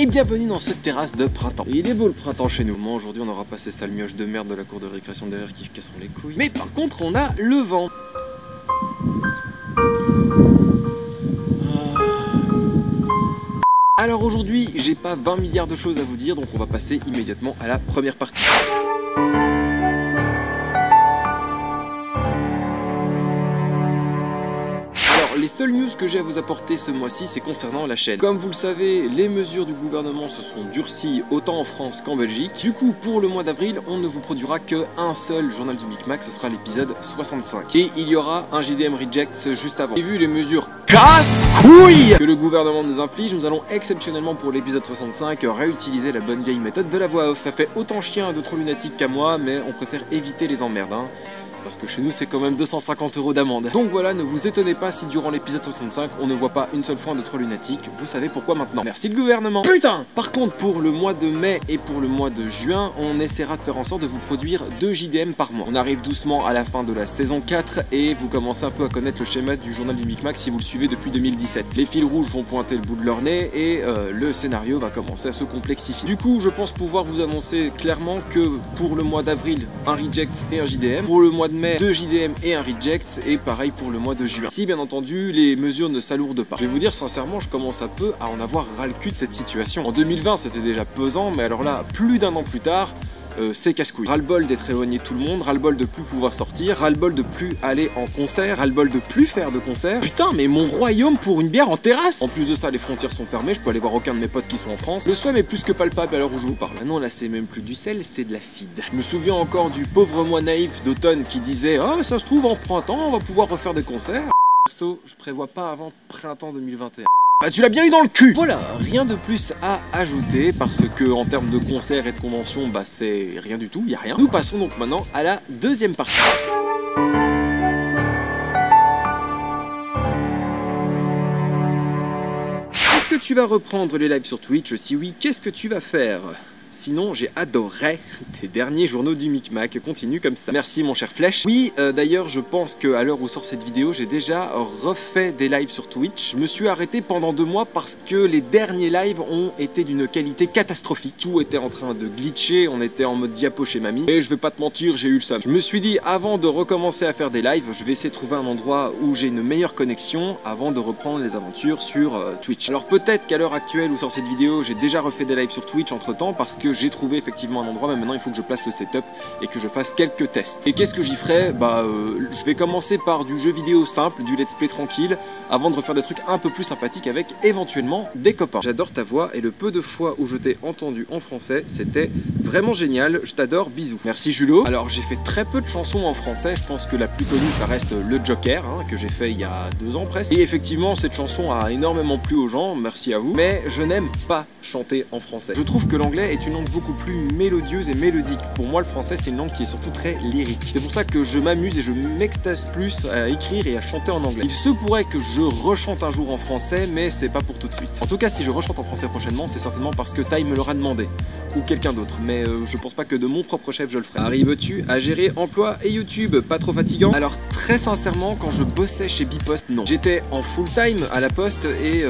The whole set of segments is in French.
et bienvenue dans cette terrasse de printemps. Et il est beau le printemps chez nous. Moi aujourd'hui on aura pas ces sales mioches de merde de la cour de récréation derrière qui casseront les couilles. Mais par contre on a le vent. Alors aujourd'hui j'ai pas 20 milliards de choses à vous dire, donc on va passer immédiatement à la première partie. Les seules news que j'ai à vous apporter ce mois-ci, c'est concernant la chaîne. Comme vous le savez, les mesures du gouvernement se sont durcies autant en France qu'en Belgique. Du coup, pour le mois d'avril, on ne vous produira qu'un seul journal du Micmac, ce sera l'épisode 65. Et il y aura un JDM Rejects juste avant. Et vu les mesures casse-couilles que le gouvernement nous inflige, nous allons exceptionnellement pour l'épisode 65 réutiliser la bonne vieille méthode de la voix off. Ça fait autant chier à d'autres lunatiques qu'à moi, mais on préfère éviter les emmerdes, hein. Parce que chez nous c'est quand même 250 € d'amende. Donc voilà, ne vous étonnez pas si durant l'épisode 65 on ne voit pas une seule fois un autre lunatique. Vous savez pourquoi maintenant. Merci le gouvernement. Putain. Par contre pour le mois de mai et pour le mois de juin, on essaiera de faire en sorte de vous produire 2 JDM par mois. On arrive doucement à la fin de la saison 4 et vous commencez un peu à connaître le schéma du journal du Micmac si vous le suivez depuis 2017. Les fils rouges vont pointer le bout de leur nez et le scénario va commencer à se complexifier. Du coup je pense pouvoir vous annoncer clairement que pour le mois d'avril, un reject et un JDM. Pour le mois de mai, 2 JDM et un reject, et pareil pour le mois de juin. Si bien entendu les mesures ne s'alourdent pas. Je vais vous dire sincèrement, je commence un peu à en avoir ras le cul de cette situation. En 2020 c'était déjà pesant, mais alors là, plus d'un an plus tard, c'est casse-couille. Ras-le-bol d'être éloigné de tout le monde, ras-le-bol de plus pouvoir sortir, ras-le-bol de plus aller en concert, ras-le-bol de plus faire de concert. Putain, mais mon royaume pour une bière en terrasse. En plus de ça, les frontières sont fermées, je peux aller voir aucun de mes potes qui sont en France. Le somme est plus que palpable à l'heure où je vous parle. Maintenant là, c'est même plus du sel, c'est de l'acide. Je me souviens encore du pauvre moi naïf d'automne qui disait « Ah, ça se trouve en printemps, on va pouvoir refaire des concerts ». Perso, je prévois pas avant printemps 2021. Bah tu l'as bien eu dans le cul. Voilà, rien de plus à ajouter parce que en termes de concerts et de conventions, bah c'est rien du tout, y a rien. Nous passons donc maintenant à la deuxième partie. Est-ce que tu vas reprendre les lives sur Twitch? Si oui, qu'est-ce que tu vas faire? Sinon, j'ai adoré tes derniers journaux du Micmac. Continue comme ça. Merci mon cher Flèche. Oui, d'ailleurs, je pense qu'à l'heure où sort cette vidéo, j'ai déjà refait des lives sur Twitch. Je me suis arrêté pendant 2 mois parce que les derniers lives ont été d'une qualité catastrophique. Tout était en train de glitcher, on était en mode diapo chez mamie. Et je vais pas te mentir, j'ai eu le seum. Je me suis dit, avant de recommencer à faire des lives, je vais essayer de trouver un endroit où j'ai une meilleure connexion avant de reprendre les aventures sur Twitch. Alors peut-être qu'à l'heure actuelle où sort cette vidéo, j'ai déjà refait des lives sur Twitch entre temps parce que j'ai trouvé effectivement un endroit, mais maintenant il faut que je place le setup et que je fasse quelques tests. Et qu'est-ce que j'y ferai? Bah je vais commencer par du jeu vidéo simple, du let's play tranquille, avant de refaire des trucs un peu plus sympathiques avec éventuellement des copains. J'adore ta voix et le peu de fois où je t'ai entendu en français, c'était vraiment génial, je t'adore, bisous. Merci Julot. Alors j'ai fait très peu de chansons en français, je pense que la plus connue ça reste Le Joker, hein, que j'ai fait il y a 2 ans presque. Et effectivement cette chanson a énormément plu aux gens, merci à vous, mais je n'aime pas chanter en français. Je trouve que l'anglais est une langue beaucoup plus mélodieuse et mélodique. Pour moi le français c'est une langue qui est surtout très lyrique. C'est pour ça que je m'amuse et je m'extase plus à écrire et à chanter en anglais. Il se pourrait que je rechante un jour en français, mais c'est pas pour tout de suite. En tout cas si je rechante en français prochainement, c'est certainement parce que Ty me l'aura demandé. Ou quelqu'un d'autre, mais je pense pas que de mon propre chef je le ferai. Arrives-tu à gérer emploi et YouTube? Pas trop fatigant? Alors très sincèrement, quand je bossais chez Bipost, non. J'étais en full time à la poste et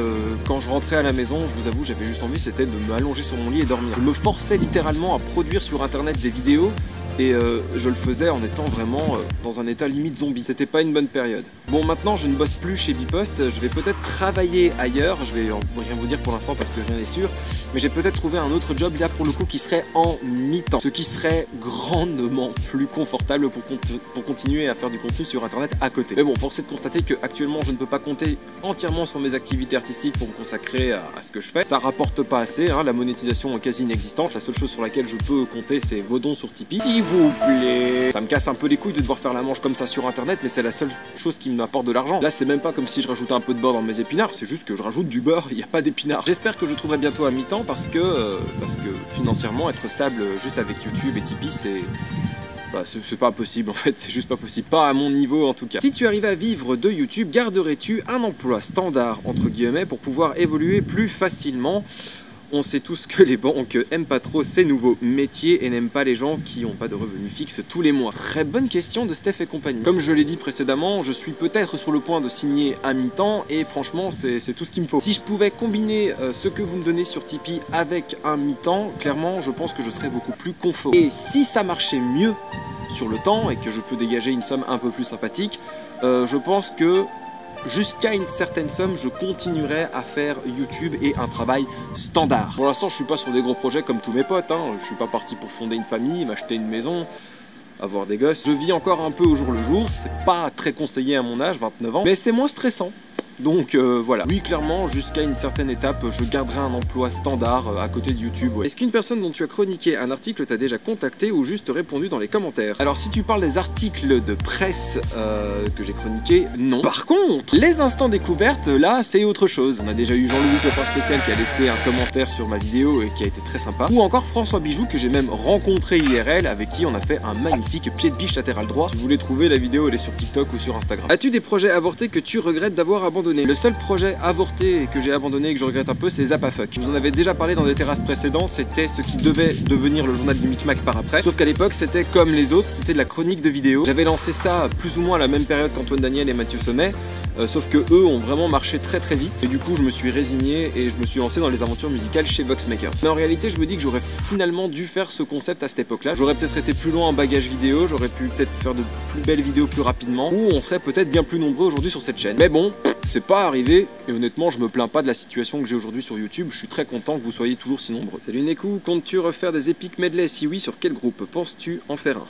quand je rentrais à la maison, je vous avoue, j'avais juste envie, c'était de m'allonger sur mon lit et dormir. Je me forçais littéralement à produire sur internet des vidéos et je le faisais en étant vraiment dans un état limite zombie. C'était pas une bonne période. Bon, maintenant je ne bosse plus chez Bipost, je vais peut-être travailler ailleurs, je vais rien vous dire pour l'instant parce que rien n'est sûr, mais j'ai peut-être trouvé un autre job là pour le coup qui serait en mi-temps, ce qui serait grandement plus confortable pour continuer à faire du contenu sur internet à côté. Mais bon, force est de constater que actuellement je ne peux pas compter entièrement sur mes activités artistiques pour me consacrer à ce que je fais. Ça rapporte pas assez, hein, la monétisation est quasi inexistante, la seule chose sur laquelle je peux compter c'est vos dons sur Tipeee. S'il vous plaît. Ça me casse un peu les couilles de devoir faire la manche comme ça sur internet, mais c'est la seule chose qui m'apporte de l'argent. Là c'est même pas comme si je rajoutais un peu de beurre dans mes épinards, c'est juste que je rajoute du beurre, il n'y a pas d'épinards. J'espère que je trouverai bientôt à mi-temps parce que financièrement être stable juste avec YouTube et Tipeee c'est pas possible en fait, c'est juste pas possible, pas à mon niveau en tout cas. Si tu arrives à vivre de YouTube, garderais-tu un emploi standard entre guillemets pour pouvoir évoluer plus facilement? On sait tous que les banques aiment pas trop ces nouveaux métiers et n'aiment pas les gens qui n'ont pas de revenus fixes tous les mois. Très bonne question de Steph et compagnie. Comme je l'ai dit précédemment, je suis peut-être sur le point de signer à mi-temps et franchement c'est tout ce qu'il me faut. Si je pouvais combiner ce que vous me donnez sur Tipeee avec un mi-temps, clairement je pense que je serais beaucoup plus confort. Et si ça marchait mieux sur le temps et que je peux dégager une somme un peu plus sympathique, je pense que jusqu'à une certaine somme, je continuerai à faire YouTube et un travail standard. Pour l'instant, je suis pas sur des gros projets comme tous mes potes, hein. Je suis pas parti pour fonder une famille, m'acheter une maison, avoir des gosses. Je vis encore un peu au jour le jour, c'est pas très conseillé à mon âge, 29 ans, mais c'est moins stressant. Donc voilà. Oui, clairement, jusqu'à une certaine étape, je garderai un emploi standard à côté de YouTube. Ouais. Est-ce qu'une personne dont tu as chroniqué un article t'a déjà contacté ou juste répondu dans les commentaires? Alors, si tu parles des articles de presse que j'ai chroniqués, non. Par contre, les instants découvertes, là, c'est autre chose. On a déjà eu Jean-Louis Copain Spécial qui a laissé un commentaire sur ma vidéo et qui a été très sympa. Ou encore François Bijoux que j'ai même rencontré IRL, avec qui on a fait un magnifique pied de biche latéral droit. Si vous voulez trouver la vidéo, elle est sur TikTok ou sur Instagram. As-tu des projets avortés que tu regrettes d'avoir abandonné? Le seul projet avorté que j'ai abandonné et que je regrette un peu, c'est Zapafuck. Je vous en avais déjà parlé dans des terrasses précédentes, c'était ce qui devait devenir le journal du Micmac par après. Sauf qu'à l'époque, c'était comme les autres, c'était de la chronique de vidéos. J'avais lancé ça plus ou moins à la même période qu'Antoine Daniel et Mathieu Sommet, sauf que eux ont vraiment marché très très vite. Et du coup, je me suis résigné et je me suis lancé dans les aventures musicales chez Voxmakers. Mais en réalité, je me dis que j'aurais finalement dû faire ce concept à cette époque-là. J'aurais peut-être été plus loin en bagage vidéo, j'aurais pu peut-être faire de plus belles vidéos plus rapidement, ou on serait peut-être bien plus nombreux aujourd'hui sur cette chaîne. Mais bon, c'est pas arrivé, et honnêtement je me plains pas de la situation que j'ai aujourd'hui sur YouTube, je suis très content que vous soyez toujours si nombreux. Salut Nekou, comptes-tu refaire des Epic Medley? Si oui, sur quel groupe penses-tu en faire un?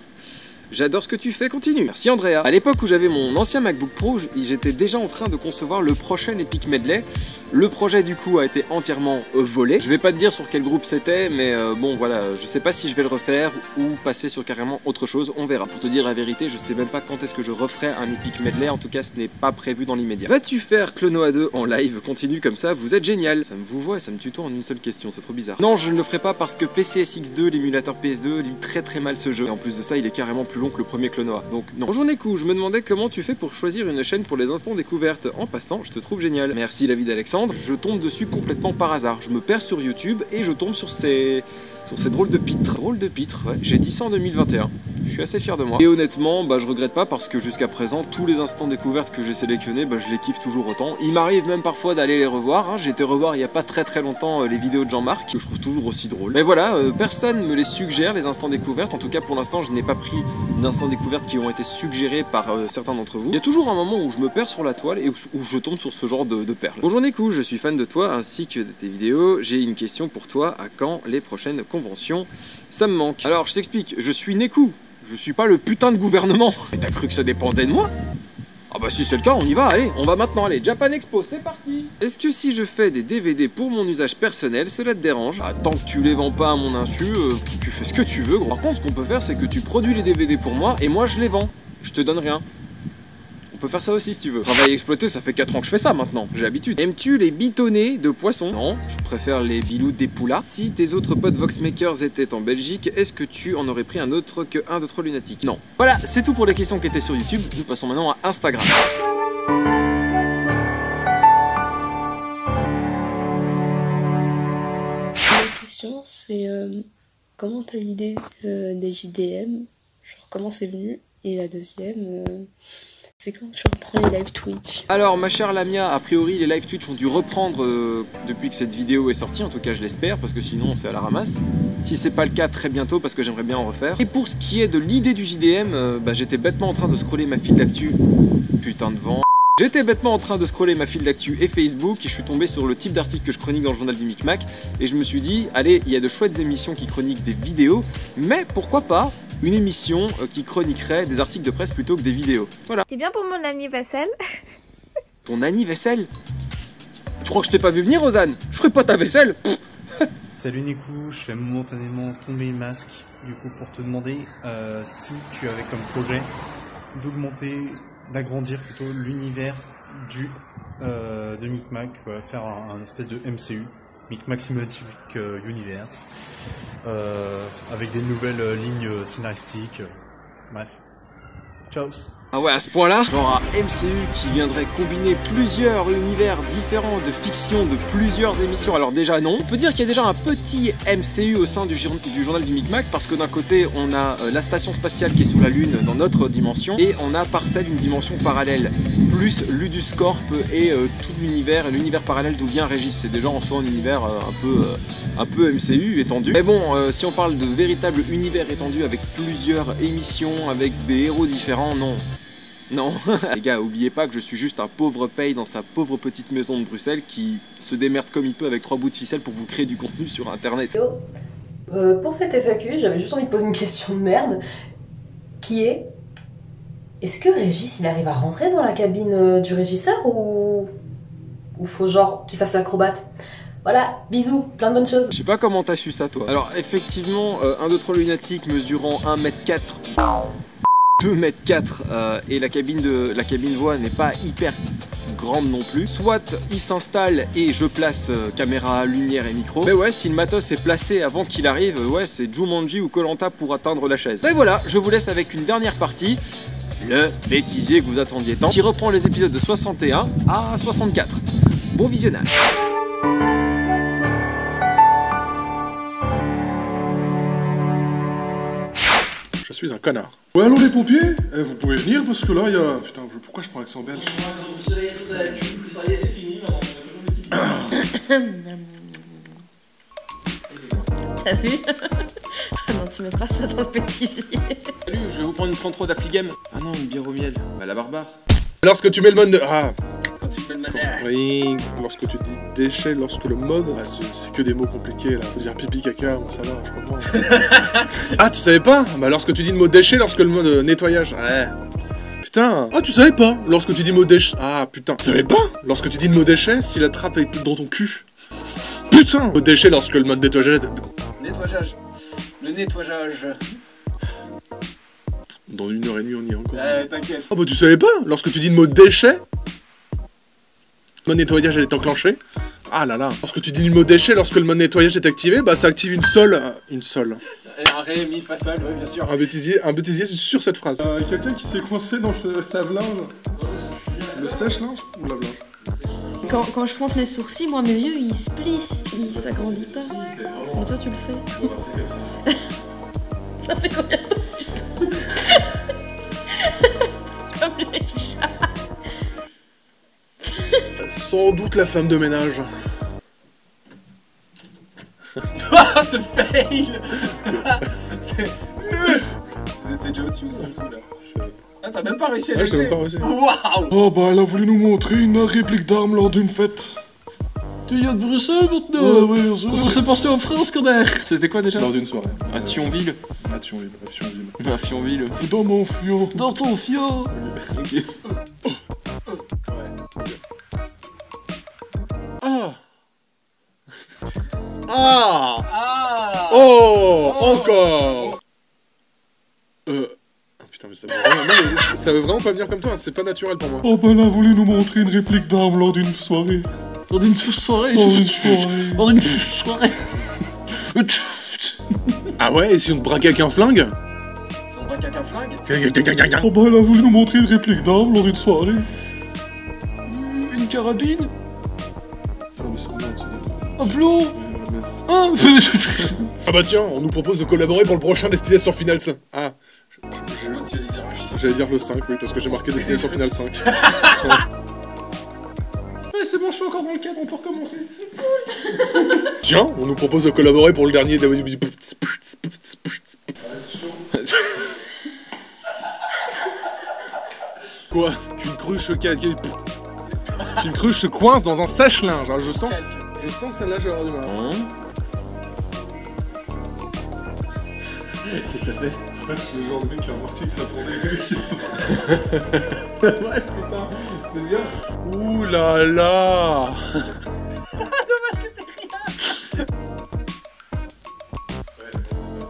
J'adore ce que tu fais, continue. Merci Andrea. À l'époque où j'avais mon ancien MacBook Pro, j'étais déjà en train de concevoir le prochain Epic Medley. Le projet du coup a été entièrement volé. Je vais pas te dire sur quel groupe c'était, mais bon voilà, je sais pas si je vais le refaire ou passer sur carrément autre chose, on verra. Pour te dire la vérité, je sais même pas quand est-ce que je referai un Epic Medley, en tout cas ce n'est pas prévu dans l'immédiat. Vas-tu faire Clonoa 2 en live? Continue comme ça, vous êtes génial. Ça me vous voit, ça me tutoie en une seule question, c'est trop bizarre. Non, je ne le ferai pas parce que PCSX2, l'émulateur PS2, lit très mal ce jeu. Et en plus de ça, il est carrément plus long que le premier Clonoa, donc non. Bonjour Nekou, je me demandais comment tu fais pour choisir une chaîne pour les instants découvertes. En passant, je te trouve génial. Merci la vie d'Alexandre, je tombe dessus complètement par hasard. Je me perds sur YouTube et je tombe sur ces drôles de pitres. Drôles de pitres, ouais. J'ai dit ça en 2021. Je suis assez fier de moi. Et honnêtement, je regrette pas parce que jusqu'à présent, tous les instants découvertes que j'ai sélectionnés, je les kiffe toujours autant. Il m'arrive même parfois d'aller les revoir. Hein. J'ai été revoir il y a pas très longtemps les vidéos de Jean-Marc, que je trouve toujours aussi drôles. Mais voilà, personne me les suggère, les instants découvertes. En tout cas, pour l'instant, je n'ai pas pris d'instants découvertes qui ont été suggérés par certains d'entre vous. Il y a toujours un moment où je me perds sur la toile et où je tombe sur ce genre de perles. Bonjour Nekou, je suis fan de toi ainsi que de tes vidéos. J'ai une question pour toi. À quand les prochaines conventions? Ça me manque. Alors, je t'explique. Je suis Nekou. Je suis pas le putain de gouvernement. Mais t'as cru que ça dépendait de moi? Ah bah si c'est le cas, on y va, allez, on va maintenant aller. Japan Expo, c'est parti. Est-ce que si je fais des DVD pour mon usage personnel, cela te dérange? Tant que tu les vends pas à mon insu, tu fais ce que tu veux, gros. Par contre, ce qu'on peut faire, c'est que tu produis les DVD pour moi et moi je les vends. Je te donne rien. On peut faire ça aussi si tu veux. Travail exploité, ça fait 4 ans que je fais ça maintenant, j'ai l'habitude. Aimes-tu les bitonnés de poissons? Non, je préfère les bilous des poulas. Si tes autres potes Voxmakers étaient en Belgique, est-ce que tu en aurais pris un autre que un de trop lunatique? Non. Voilà, c'est tout pour les questions qui étaient sur YouTube. Nous passons maintenant à Instagram. La question c'est comment t'as eu l'idée des JDM? Genre comment c'est venu? Et la deuxième, c'est quand tu reprends les live Twitch? Alors ma chère Lamia, a priori les live Twitch ont dû reprendre depuis que cette vidéo est sortie, en tout cas je l'espère, parce que sinon c'est à la ramasse. Si c'est pas le cas, très bientôt, parce que j'aimerais bien en refaire. Et pour ce qui est de l'idée du JDM, j'étais bêtement en train de scroller ma file d'actu. Putain de vent. J'étais bêtement en train de scroller ma file d'actu et Facebook et je suis tombé sur le type d'article que je chronique dans le journal du Micmac et je me suis dit, allez, il y a de chouettes émissions qui chroniquent des vidéos, mais pourquoi pas une émission qui chroniquerait des articles de presse plutôt que des vidéos. Voilà. C'est bien pour mon anniversaire. Ton anniversaire? Tu crois que je t'ai pas vu venir, Ozane? Je ferai pas ta vaisselle. Salut Nekou, je fais momentanément tomber le masque du coup pour te demander si tu avais comme projet d'agrandir plutôt l'univers de Micmac, faire un espèce de MCU, Micmac Cinematic Universe, avec des nouvelles lignes scénaristiques, bref. Ciao. Ah ouais, à ce point-là, genre un MCU qui viendrait combiner plusieurs univers différents de fiction de plusieurs émissions. Alors déjà non, on peut dire qu'il y a déjà un petit MCU au sein du journal du Micmac, parce que d'un côté on a la station spatiale qui est sous la Lune dans notre dimension, et on a Parcelle, une dimension parallèle, plus Ludus Corp et tout l'univers parallèle d'où vient Régis. C'est déjà en soi un univers un peu MCU étendu. Mais bon, si on parle de véritable univers étendu avec plusieurs émissions, avec des héros différents, non. Non, les gars, oubliez pas que je suis juste un pauvre paye dans sa pauvre petite maison de Bruxelles qui se démerde comme il peut avec 3 bouts de ficelle pour vous créer du contenu sur internet. Yo, pour cette FAQ, j'avais juste envie de poser une question de merde, qui est... Est-ce que Régis, il arrive à rentrer dans la cabine du régisseur ou faut genre qu'il fasse l'acrobate? Voilà, bisous, plein de bonnes choses. Je sais pas comment t'as su ça, toi. Alors, effectivement, un de trois lunatiques mesurant 1m4... 2m4 et la cabine voix n'est pas hyper grande non plus. Soit il s'installe et je place caméra, lumière et micro. Mais ouais, si le matos est placé avant qu'il arrive, ouais, c'est Jumanji ou Koh Lanta pour atteindre la chaise. Mais voilà, je vous laisse avec une dernière partie, le bêtisier que vous attendiez tant, qui reprend les épisodes de 61 à 64. Bon visionnage. Je suis un connard. Ouais, allô les pompiers, vous pouvez venir parce que là il y a... Putain, pourquoi je prends l'accent belge? Vous soleil est tout à la cul, ça y est, c'est fini, maintenant on va toujours l'utiliser. T'as vu? Ah non, tu mets pas ça dans le bêtisier. Salut, je vais vous prendre une 33 d'Affligem. Ah non, une bière au miel. Bah la barbare. Lorsque tu mets le mode de... Ah, Quand tu fais le mode... oui, lorsque tu dis déchet, lorsque le mode... Ah, c'est que des mots compliqués là, faut dire pipi, caca, bon, ça va, je comprends. Ah, tu savais pas? Bah lorsque tu dis le mot déchet, lorsque le mot de nettoyage... Ouais. Putain. Ah, tu savais pas? Lorsque tu dis le mot déchet... Ah, putain. Tu savais pas? Lorsque tu dis le mot déchet, si la trappe est dans ton cul... Putain. Mot déchet lorsque le mode nettoyage... Nettoyage. Le nettoyage. Dans 1h30 on y est encore. T'inquiète. Ah bah tu savais pas? Lorsque tu dis le mot déchet... Le mode nettoyage elle est enclenchée. Ah là là. Lorsque tu dis le mot déchet, lorsque le mode nettoyage est activé, bah ça active une seule... Un ré, mi, fa, sol, ouais, bien sûr. Un bêtisier sur cette phrase. Quelqu'un qui s'est coincé dans le lave-linge. Le sèche-linge ou le lave-linge? Quand je fronce les sourcils, moi mes yeux ils se plissent, ils s'agrandissent pas. Mais toi tu le fais. Ça fait combien de temps? Comme les chats. Sans doute la femme de ménage. Ah, ce fail. C'est déjà au-dessus ou ça en dessous là? Ah, t'as même pas réussi à Ouais, j'ai même pas réussi. Waouh. Oh bah elle a voulu nous montrer une réplique d'armes lors d'une fête. Tu viens de Bruxelles maintenant? Ouais, bien sûr. Ça s'est passé en France, connard. C'était quoi déjà? Lors d'une soirée. À Thionville. À Thionville. À Thionville. Dans mon fion. Dans ton fion. Ok. Ah. Ah. Ah. Oh, encore. Ah, putain, mais ça veut vraiment... non, mais ça veut vraiment pas venir comme toi, hein, c'est pas naturel pour moi. Oh bah elle a voulu nous montrer une réplique d'armes lors d'une soirée. Lors d'une soirée. Lors d'une soirée. Ah ouais, et si on te braquait avec un flingue? Si on braque avec un flingue? Oh bah elle a voulu nous montrer une réplique d'armes lors d'une soirée. Une carabine? Non mais c'est bien, Un plomb? Ah bah tiens, on nous propose de collaborer pour le prochain Destination Finale 5. Ah, j'allais dire le 5, oui, parce que j'ai marqué Destination Finale 5. Ouais, c'est bon, je suis encore dans le cadre, on peut recommencer. Tiens, on nous propose de collaborer pour le dernier... Quoi? Qu'une cruche se coince dans un sèche-linge, hein, je sens que celle-là, je vais avoir du mal. Qu'est-ce que t'as fait? Ouais, je suis le genre de mec qui a remarqué que ça tournait. Ouais, putain, c'est bien. Ouh là là. Dommage que t'aies rien. Ouais, c'est ça.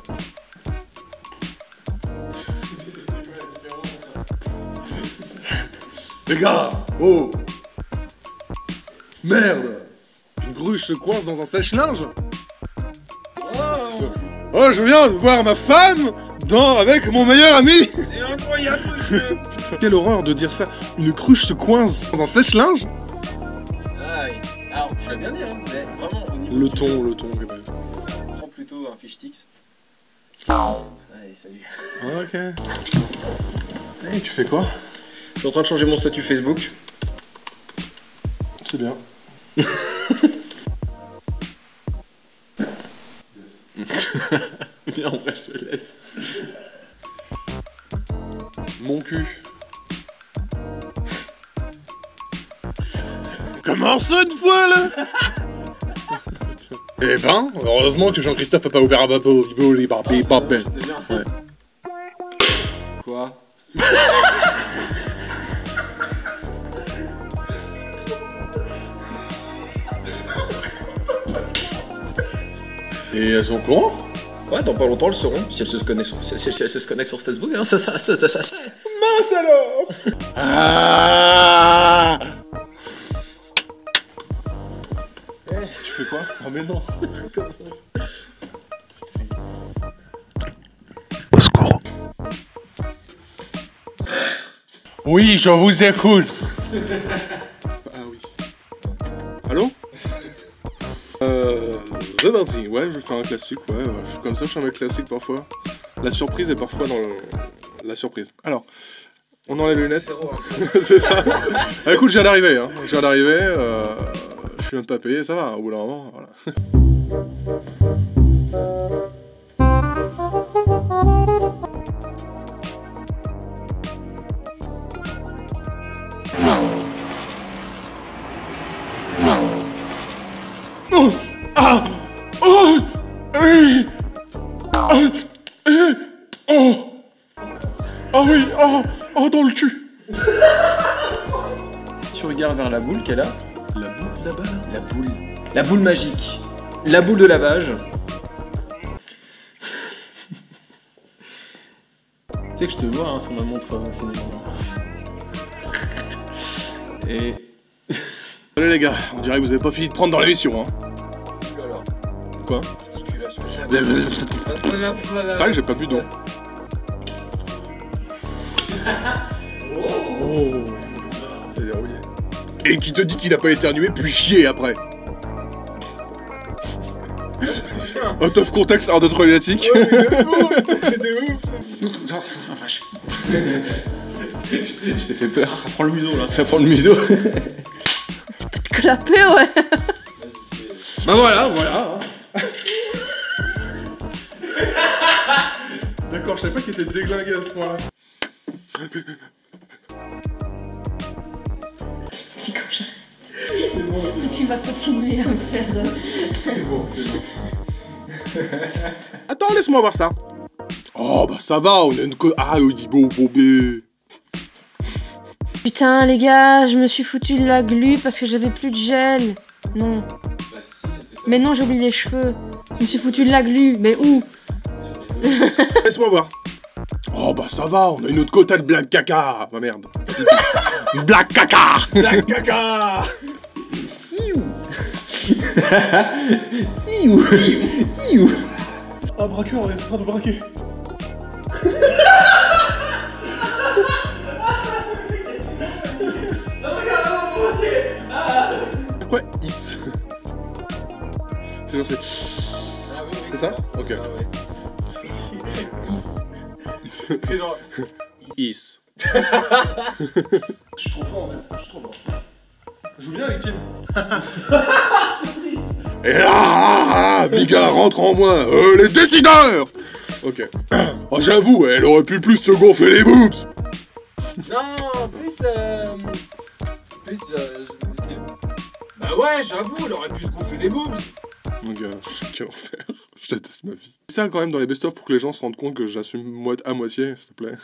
Les gars, oh. Merde. Une cruche se coince dans un sèche-linge. Oh, je viens de voir ma femme avec mon meilleur ami. C'est incroyable, monsieur. Quelle horreur de dire ça. Une cruche se coince dans un sèche-linge. Aïe. Alors, tu l'as bien dit, hein, mais vraiment au niveau... Le ton. C'est ça, prends plutôt un fish sticks. Allez, salut. Ok. Hey, tu fais quoi? Je suis en train de changer mon statut Facebook. C'est bien. Viens, en vrai, je te laisse. Mon cul. Comment ça, une fois, là? Eh ben, heureusement que Jean-Christophe a pas ouvert un bateau. C'était bien. Ouais. Quoi? Et elles sont au courant? Ouais, dans pas longtemps, elles sauront. Si elles se connectent sur Facebook, hein, ça. Mince alors! Ah! Tu fais quoi? Ah mais non! Au secours. Oui, je vous écoute! Ah oui. Allô? C'est parti. Ouais, je vais faire un classique, ouais. Comme ça, je fais un mec classique parfois. La surprise est parfois dans la surprise. Alors, on enlève les lunettes. C'est ça. Ah, écoute, je viens d'arriver, hein. Je viens d'arriver, je suis même pas payé, ça va, au bout d'un moment, voilà. Oh! Ah! Oh! Oh! Ah oui! Oh! Oh, dans le cul! Tu regardes vers la boule qu'elle a. La boule là-bas, là? La boule. La boule magique. La boule de lavage. Tu sais que je te vois hein, sur ma montre cinéma. Et... Allez les gars, on dirait que vous avez pas fini de prendre dans l'émission, hein. Alors, Quoi? articulation. C'est vrai que j'ai pas bu d'eau. Oh. C'est verrouillé. Et qui te dit qu'il a pas éternué puis chier après? Out of context, hors de problématique. De ouf. Oh, vache. Je t'ai fait peur. Ça prend le museau là. Ça prend le museau. Clapé, ouais. Bah voilà. D'accord, je savais pas qu'il était déglingué à ce point-là. Petit cochon. Tu vas continuer à me faire. C'est bon. Attends, laisse-moi voir ça. Oh, bah ça va, on a une Ah, il dit bon, bébé. Putain, les gars, je me suis foutu de la glu parce que j'avais plus de gel. Non. Bah si, c'était ça. Mais non, j'ai oublié les cheveux. Je me suis foutu de la glu. Mais où? Laisse-moi voir. Oh, bah ça va, on a une autre quota de blague caca. Ma merde. Blague caca. Blague caca. Iou. Un braqueur, on est en train de braquer. Quoi? Is. C'est genre c'est... Ah oui, C'est ça? Ok. Ça, ouais. C'est genre... Is. Je suis trop fort en fait. Je suis trop fort. Je joue bien avec Tim. Et là, Bigard rentre en moi, les décideurs. Ok. Oh, j'avoue, elle aurait pu plus se gonfler les boobs. Non, bah ouais, j'avoue, elle aurait pu se gonfler les boobs. Donc, quel enfer. Je déteste ma vie. C'est ça quand même dans les best-of pour que les gens se rendent compte que j'assume à moitié, s'il te plaît.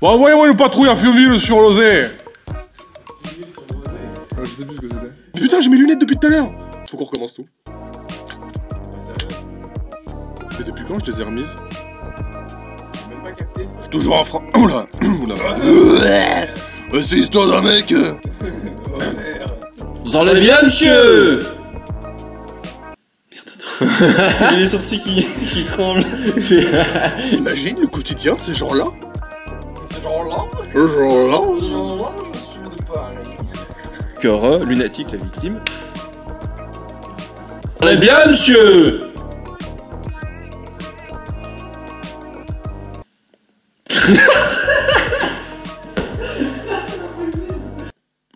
Bon, envoyez-moi une patrouille à Fionville sur l'Osée. Je sais plus ce que c'était. Putain, j'ai mes lunettes depuis tout à l'heure. Faut qu'on recommence tout. Et depuis quand je les ai remises? Même pas capté. Toujours en France. Oula. C'est l'histoire d'un mec. Vous en allez bien, monsieur? Merde, attends. J'ai les sourcils qui tremblent. Imagine le quotidien de ces gens-là. C'est genre là. Je suis de Paris. Cora, lunatique, la victime. Allez bien, monsieur.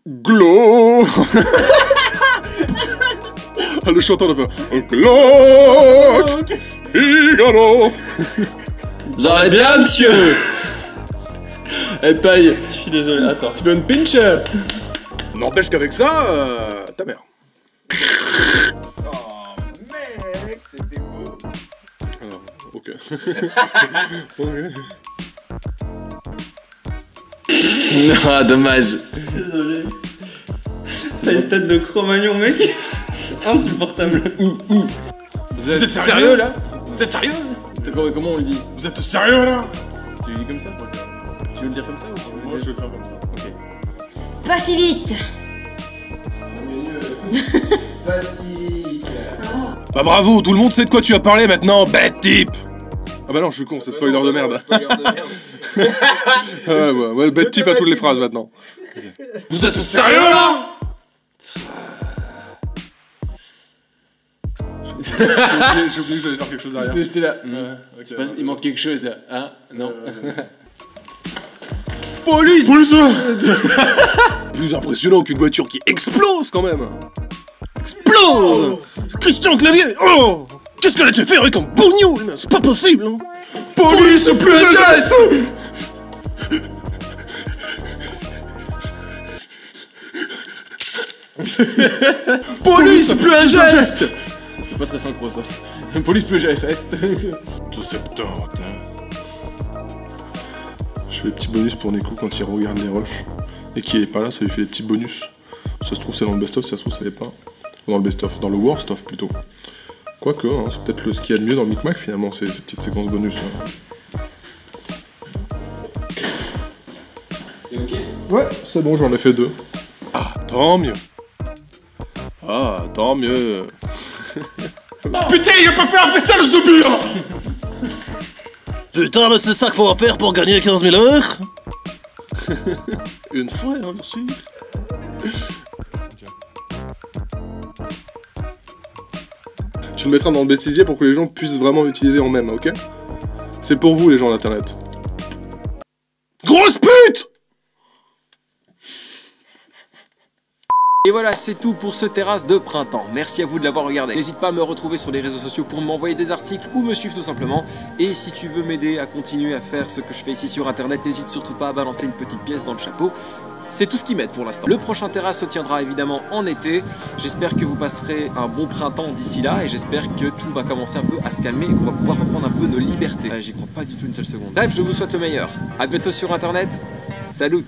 Glow. Ah, le chanteur de peur. Glow. Figaro. Vous allez bien, monsieur. Eh, paille, je suis désolé, attends, tu veux une pinch? N'empêche qu'avec ça, ta mère. Oh, mec, c'était beau. Alors, ok. Ah, dommage. Désolé. T'as une tête de Cro-Magnon, mec. C'est insupportable. Vous êtes sérieux là? Vous êtes sérieux? Comment on le dit? Vous êtes sérieux là? Tu le dis comme ça? Tu veux le dire comme ça ou tu veux Moi, je vais le faire comme ça. Ok. Pas si vite. Pas si vite. Bah bravo, tout le monde sait de quoi tu as parlé maintenant, bête type. Ah bah non, je suis con, c'est spoiler de merde. Spoiler de merde. Ouais, bête type à toutes les phrases maintenant. Vous êtes sérieux, là? J'ai oublié que j'allais faire quelque chose derrière. J'étais là. Okay. Il manque quelque chose là. Hein? Non. Police! Plus impressionnant qu'une voiture qui explose quand même! Explose! Christian Clavier! Oh! Qu'est-ce qu'elle a été faire avec un bougnoul? C'est pas possible! Hein. Police, plus de geste! Police, plus un geste! C'est pas très synchro ça. Police plus GSS. Tout 70, hein. Je fais des petits bonus pour Neko quand il regarde les rushs. Et qu'il est pas là, ça lui fait des petits bonus. Ça se trouve c'est dans le best-of, ça se trouve ça l'est pas. Enfin, dans le best-of, dans le worst-of plutôt. Quoique, hein, c'est peut-être ce qu'il y a de mieux dans le Micmac finalement, ces petites séquences bonus. Hein. C'est ok? Ouais, c'est bon, j'en ai fait 2. Ah, tant mieux. Ah, tant mieux. Putain, il a pas fait un vaisselle, ce mur! Putain, mais c'est ça qu'il faut faire pour gagner 15 000 heures. Une fois, hein, bien sûr. Tu le mettras dans le bêtisier pour que les gens puissent vraiment l'utiliser en même, ok? C'est pour vous, les gens d'internet. Grosse pute! Et voilà, c'est tout pour ce terrasse de printemps. Merci à vous de l'avoir regardé. N'hésite pas à me retrouver sur les réseaux sociaux pour m'envoyer des articles ou me suivre tout simplement. Et si tu veux m'aider à continuer à faire ce que je fais ici sur internet, n'hésite surtout pas à balancer une petite pièce dans le chapeau. C'est tout ce qui m'aide pour l'instant. Le prochain terrasse se tiendra évidemment en été. J'espère que vous passerez un bon printemps d'ici là et j'espère que tout va commencer un peu à se calmer et qu'on va pouvoir reprendre un peu nos libertés. J'y crois pas du tout une seule seconde. Bref, je vous souhaite le meilleur. A bientôt sur internet. Salut!